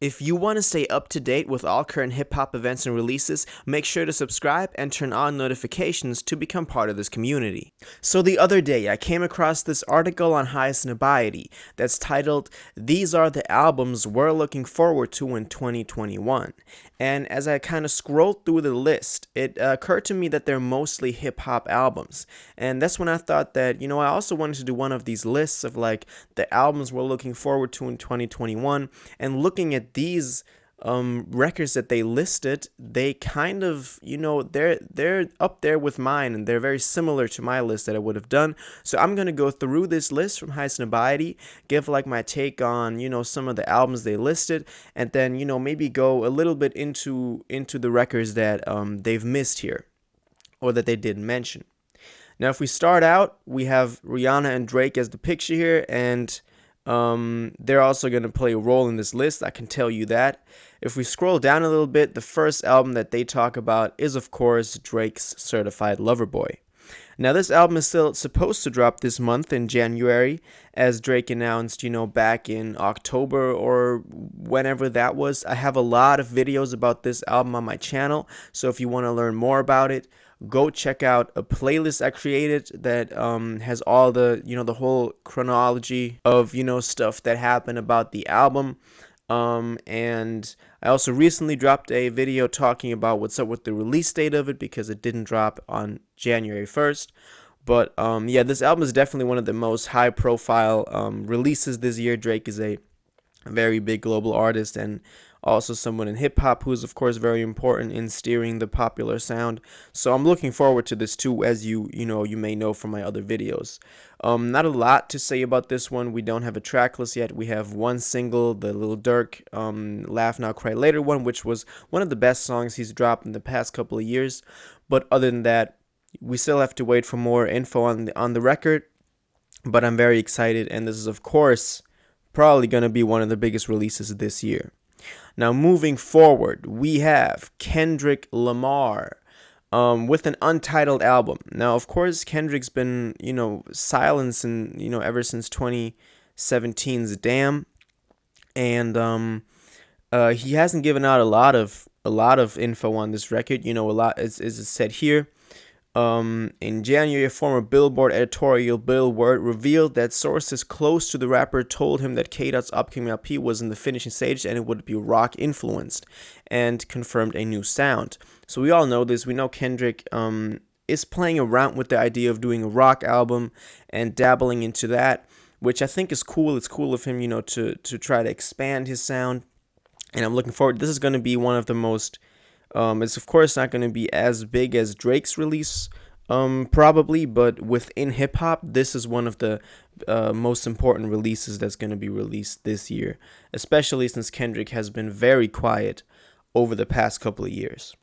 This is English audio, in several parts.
If you want to stay up to date with all current hip hop events and releases, make sure to subscribe and turn on notifications to become part of this community. So the other day, I came across this article on Highsnobiety that's titled, "These are the albums we're looking forward to in 2021." And as I kind of scrolled through the list, it occurred to me that they're mostly hip hop albums. And that's when I thought that, I also wanted to do one of these lists of like the albums we're looking forward to in 2021. And looking at these records that they listed, they kind of, they're up there with mine, and they're very similar to my list that I would have done. So I'm gonna go through this list from Highsnobiety, give like my take on some of the albums they listed, and then maybe go a little bit into the records that they've missed here or that they didn't mention. Now, if we start out, we have Rihanna and Drake as the picture here, and they're also going to play a role in this list, I can tell you that. If we scroll down a little bit, the first album that they talk about is, of course, Drake's Certified Lover Boy. Now, this album is still supposed to drop this month in January, as Drake announced, back in October or whenever that was. I have a lot of videos about this album on my channel, so if you want to learn more about it, go check out a playlist I created that has all the, the whole chronology of, stuff that happened about the album. And I also recently dropped a video talking about what's up with the release date of it, because it didn't drop on January 1st. But yeah, this album is definitely one of the most high profile releases this year. Drake is a very big global artist, and also someone in hip-hop who is, of course, very important in steering the popular sound. So I'm looking forward to this too, as you may know from my other videos. Not a lot to say about this one. We don't have a track list yet. We have one single, the Lil Durk Laugh Now Cry Later one, which was one of the best songs he's dropped in the past couple of years. But other than that, we still have to wait for more info on the record. But I'm very excited, and this is, of course, probably going to be one of the biggest releases this year. Now, moving forward, we have Kendrick Lamar with an Untitled album. Now, of course, Kendrick's been, silenced and, ever since 2017's Damn, and he hasn't given out a lot of info on this record. A lot is said here. In January, a former Billboard editorial, Bill Word, revealed that sources close to the rapper told him that K-Dot's upcoming LP was in the finishing stage and it would be rock influenced, and confirmed a new sound. So we all know this. We know Kendrick is playing around with the idea of doing a rock album and dabbling into that, which I think is cool. It's cool of him, to try to expand his sound, and I'm looking forward. This is going to be one of the most it's of course not going to be as big as Drake's release, probably, but within hip hop, this is one of the most important releases that's going to be released this year, especially since Kendrick has been very quiet over the past couple of years.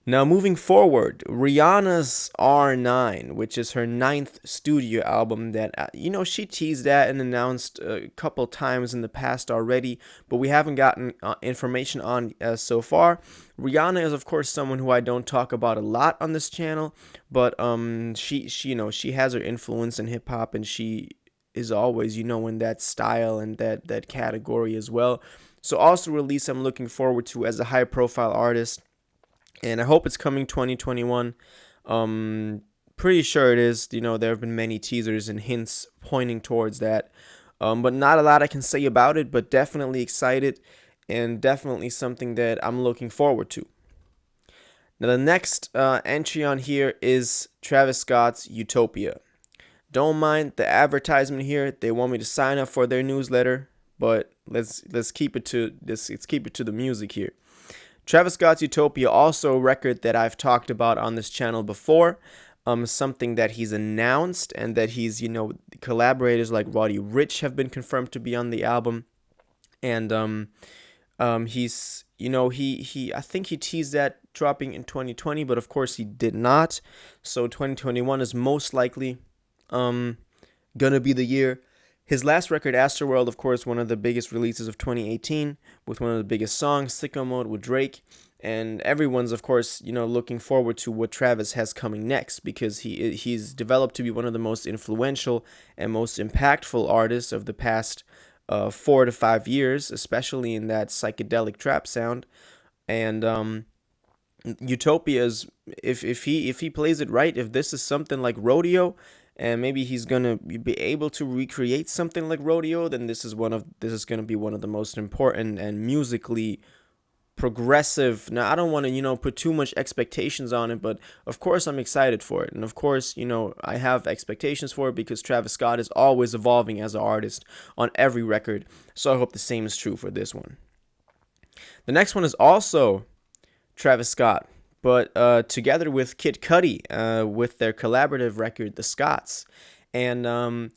Now, moving forward, Rihanna's R9, which is her 9th studio album that, she teased at and announced a couple times in the past already, but we haven't gotten information on so far. Rihanna is, of course, someone who I don't talk about a lot on this channel, but she has her influence in hip-hop, and she is always, in that style and that category as well. So also a release I'm looking forward to as a high-profile artist, and I hope it's coming 2021. Pretty sure it is. There have been many teasers and hints pointing towards that. But not a lot I can say about it, but definitely excited, and definitely something that I'm looking forward to. Now, the next entry on here is Travis Scott's Utopia. Don't mind the advertisement here. They want me to sign up for their newsletter, but let's keep it to this. Let's keep it to the music here. Travis Scott's Utopia, also a record that I've talked about on this channel before. Something that he's announced, and that he's, collaborators like Roddy Ricch have been confirmed to be on the album. And he's, I think he teased that dropping in 2020, but of course he did not. So 2021 is most likely gonna be the year. His last record, Astroworld, of course, one of the biggest releases of 2018, with one of the biggest songs, Sicko Mode with Drake. And everyone's, of course, looking forward to what Travis has coming next, because he's developed to be one of the most influential and most impactful artists of the past 4 to 5 years, especially in that psychedelic trap sound. And Utopia's, if he plays it right, if this is something like Rodeo, and maybe he's gonna be able to recreate something like Rodeo, then this is gonna be one of the most important and musically progressive. Now I don't want to put too much expectations on it, but of course I'm excited for it, and of course I have expectations for it because Travis Scott is always evolving as an artist on every record. So I hope the same is true for this one. The next one is also Travis Scott, but together with Kid Cudi, with their collaborative record, The Scotts. And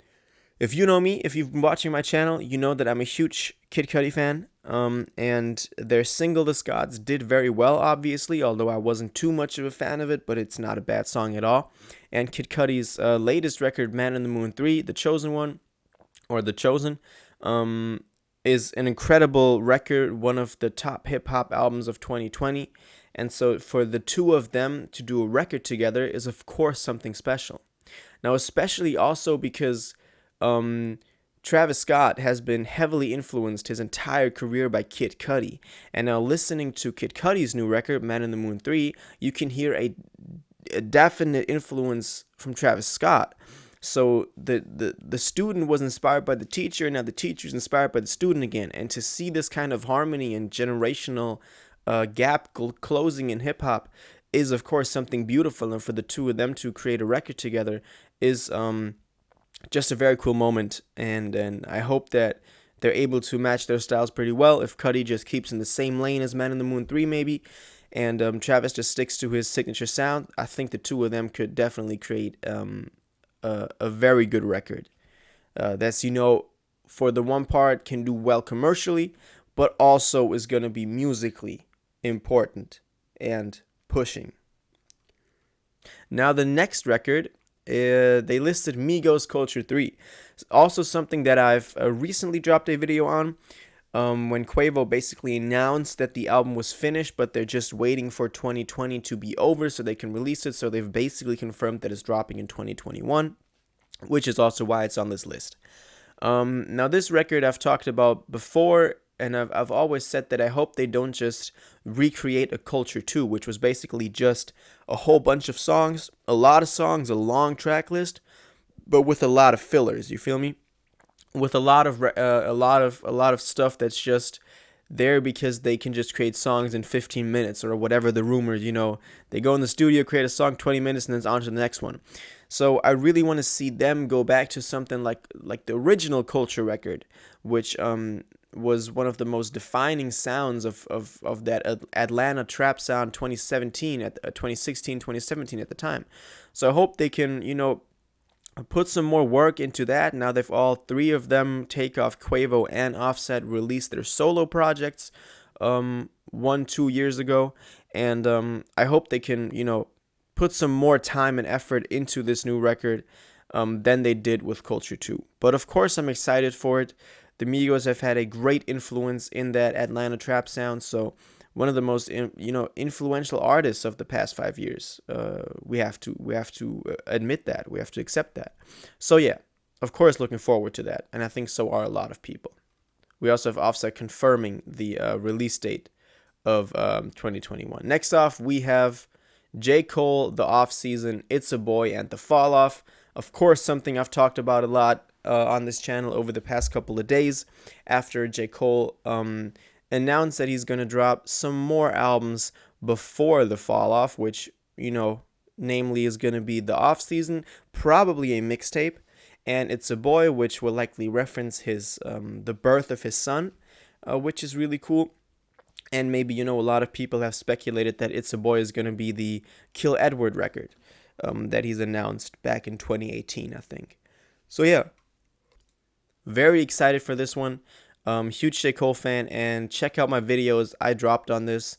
if you know me, if you've been watching my channel, you know that I'm a huge Kid Cudi fan. And their single, The Scotts, did very well, obviously, although I wasn't too much of a fan of it, but it's not a bad song at all. And Kid Cudi's latest record, Man in the Moon 3, The Chosen One, or The Chosen, is an incredible record, one of the top hip-hop albums of 2020. And so for the two of them to do a record together is, of course, something special. Now, especially also because Travis Scott has been heavily influenced his entire career by Kid Cudi. And now listening to Kid Cudi's new record, Man in the Moon 3, you can hear a definite influence from Travis Scott. So the student was inspired by the teacher, now the teacher is inspired by the student again. And to see this kind of harmony and generational gap closing in hip-hop is, of course, something beautiful. And for the two of them to create a record together is just a very cool moment. And I hope that they're able to match their styles pretty well. If Cudi just keeps in the same lane as Man in the Moon 3 maybe, and Travis just sticks to his signature sound, I think the two of them could definitely create a very good record that's, for the one part can do well commercially, but also is going to be musically important and pushing. Now the next record, they listed Migos Culture 3. Also something that I've recently dropped a video on, when Quavo basically announced that the album was finished, but they're just waiting for 2020 to be over so they can release it. So they've basically confirmed that it's dropping in 2021, which is also why it's on this list. Now this record I've talked about before, and I've always said that I hope they don't just recreate a Culture 2, which was basically just a whole bunch of songs, a lot of songs, a long track list, but with a lot of fillers. You feel me? With a lot of stuff that's just there because they can just create songs in 15 minutes or whatever the rumors. They go in the studio, create a song, 20 minutes, and then it's on to the next one. So I really want to see them go back to something like the original Culture record, which was one of the most defining sounds of that Atlanta trap sound 2016, 2017 at the time. So I hope they can, put some more work into that. Now they've all three of them, Takeoff, Quavo, and Offset, released their solo projects 1-2 years ago. And I hope they can, put some more time and effort into this new record than they did with Culture 2. But of course I'm excited for it. The Migos have had a great influence in that Atlanta trap sound, so one of the most influential artists of the past 5 years. We have to admit that. We have to accept that. So yeah, of course, looking forward to that, and I think so are a lot of people. We also have Offset confirming the release date of 2021. Next off, we have J. Cole, The Off Season, It's a Boy, and The Fall Off. Of course, something I've talked about a lot on this channel over the past couple of days after J. Cole announced that he's going to drop some more albums before The Fall Off, which, namely is going to be The Off Season, probably a mixtape, and It's a Boy, which will likely reference his the birth of his son, which is really cool. And maybe, a lot of people have speculated that It's a Boy is going to be the Kill Edward record that he's announced back in 2018, I think. So yeah, very excited for this one. Huge J. Cole fan, and check out my videos I dropped on this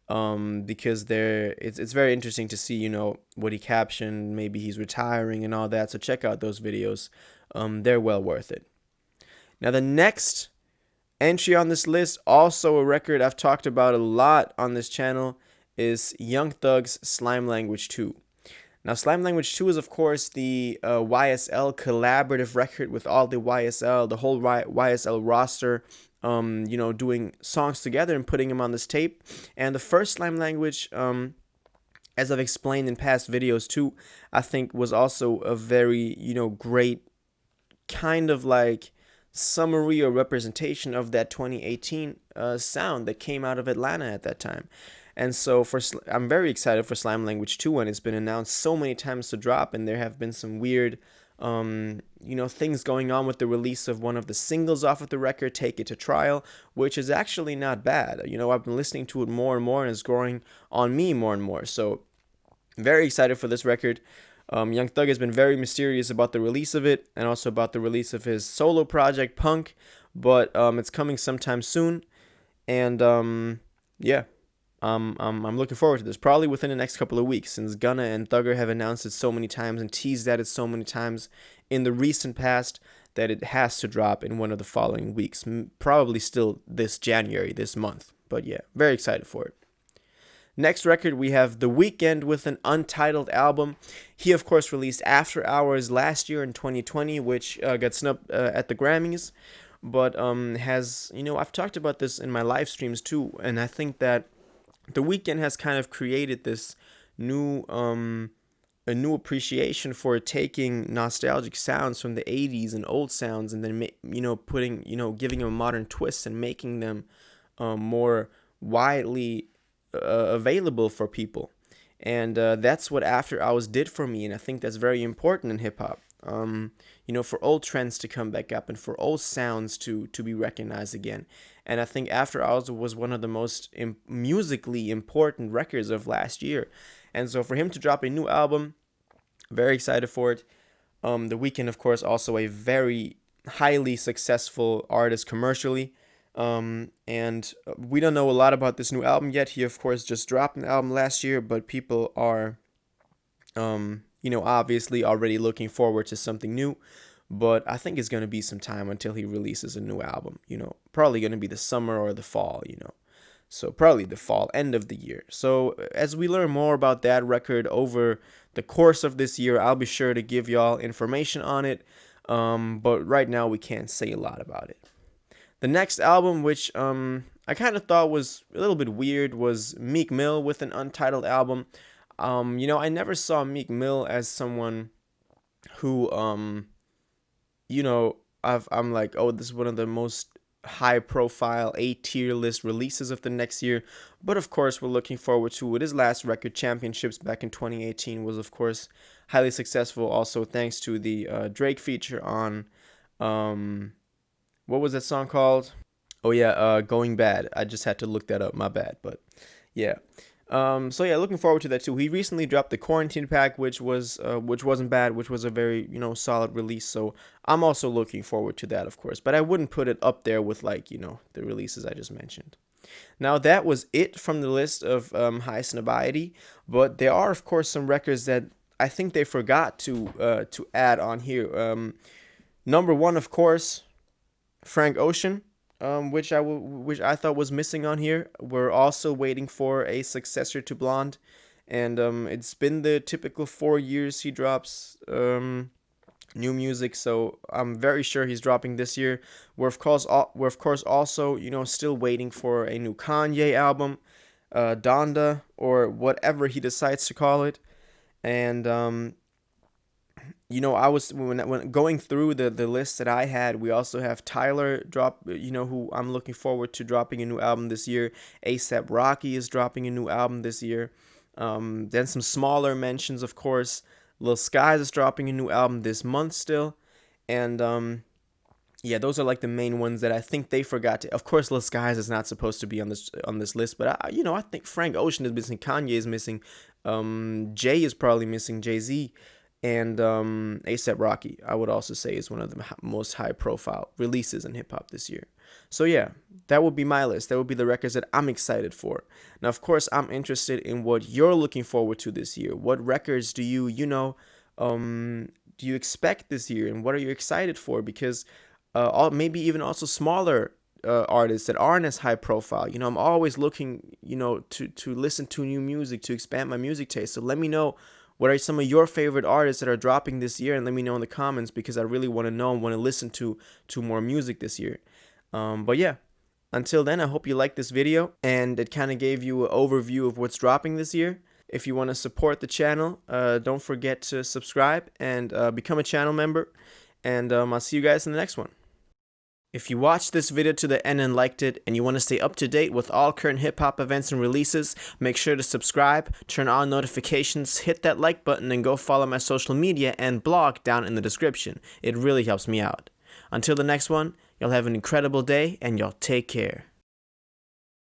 because it's very interesting to see, what he captioned. Maybe he's retiring and all that. So check out those videos. They're well worth it. Now the next entry on this list, also a record I've talked about a lot on this channel, is Young Thug's Slime Language 2. Now, Slime Language 2 is, of course, the YSL collaborative record with all the YSL, the whole YSL roster, doing songs together and putting them on this tape. And the first Slime Language, as I've explained in past videos too, I think was also a very, great kind of like summary or representation of that 2018 sound that came out of Atlanta at that time. And so I'm very excited for Slime Language 2, and it's been announced so many times to drop, and there have been some weird things going on with the release of one of the singles off of the record, Take It to Trial, which is actually not bad. I've been listening to it more and more, and it's growing on me more and more. So very excited for this record. Young Thug has been very mysterious about the release of it, and also about the release of his solo project, Punk, but it's coming sometime soon, and yeah. I'm looking forward to this, probably within the next couple of weeks, since Gunna and Thugger have announced it so many times and teased at it so many times in the recent past that it has to drop in one of the following weeks, probably still this January, this month. But yeah, very excited for it. Next record, we have The Weeknd with an Untitled album. He, of course, released After Hours last year in 2020, which got snubbed at the Grammys, but has, I've talked about this in my live streams too, and I think that The Weeknd has kind of created this new a new appreciation for taking nostalgic sounds from the 80s and old sounds, and then giving them a modern twist and making them more widely available for people. And that's what After Hours did for me, and I think that's very important in hip hop. For old trends to come back up and for old sounds to be recognized again. And I think After Hours was one of the most musically important records of last year. And so for him to drop a new album, very excited for it. The Weeknd, of course, also a very highly successful artist commercially. And we don't know a lot about this new album yet. He, of course, just dropped an album last year, but people are obviously already looking forward to something new. But I think it's going to be some time until he releases a new album, probably going to be the summer or the fall, So probably the fall, end of the year. So as we learn more about that record over the course of this year, I'll be sure to give y'all information on it. But right now we can't say a lot about it. The next album, which I kind of thought was a little bit weird, was Meek Mill with an Untitled album. I never saw Meek Mill as someone who, I'm like, oh, this is one of the most high-profile A-tier list releases of the next year. But of course, we're looking forward to it. His last record, Championships, back in 2018, was of course highly successful. Also, thanks to the Drake feature on, what was that song called? Oh yeah, Going Bad. I just had to look that up. My bad, but yeah. So yeah, looking forward to that too. He recently dropped the Quarantine Pack, which wasn't bad, which was a very solid release. So I'm also looking forward to that, of course. But I wouldn't put it up there with the releases I just mentioned. Now that was it from the list of highest notoriety, but there are of course some records that I think they forgot to add on here. Number one, of course, Frank Ocean. Which I thought was missing on here. We're also waiting for a successor to Blonde, and it's been the typical 4 years he drops new music. So I'm very sure he's dropping this year. We're of course also still waiting for a new Kanye album, Donda, or whatever he decides to call it, and I was when going through the list that I had, we also have Tyler who I'm looking forward to dropping a new album this year. A$AP Rocky is dropping a new album this year. Then some smaller mentions, of course. Lil Skies is dropping a new album this month still, and yeah, those are like the main ones that I think they forgot to. Of course, Lil Skies is not supposed to be on this list, but I think Frank Ocean is missing, Kanye is missing, Jay is probably missing, Jay-Z. And A$AP Rocky, I would also say, is one of the most high-profile releases in hip-hop this year. So yeah, that would be my list. That would be the records that I'm excited for. Now, of course, I'm interested in what you're looking forward to this year. What records do you expect this year, and what are you excited for? Because maybe even also smaller artists that aren't as high-profile. I'm always looking, to listen to new music, to expand my music taste. So let me know What are some of your favorite artists that are dropping this year? And let me know in the comments, because I really want to know and want to listen to more music this year. But yeah, until then, I hope you liked this video and it kind of gave you an overview of what's dropping this year. If you want to support the channel, don't forget to subscribe and become a channel member. And I'll see you guys in the next one. If you watched this video to the end and liked it, and you want to stay up to date with all current hip-hop events and releases, make sure to subscribe, turn on notifications, hit that like button, and go follow my social media and blog down in the description. It really helps me out. Until the next one, y'all have an incredible day, and y'all take care.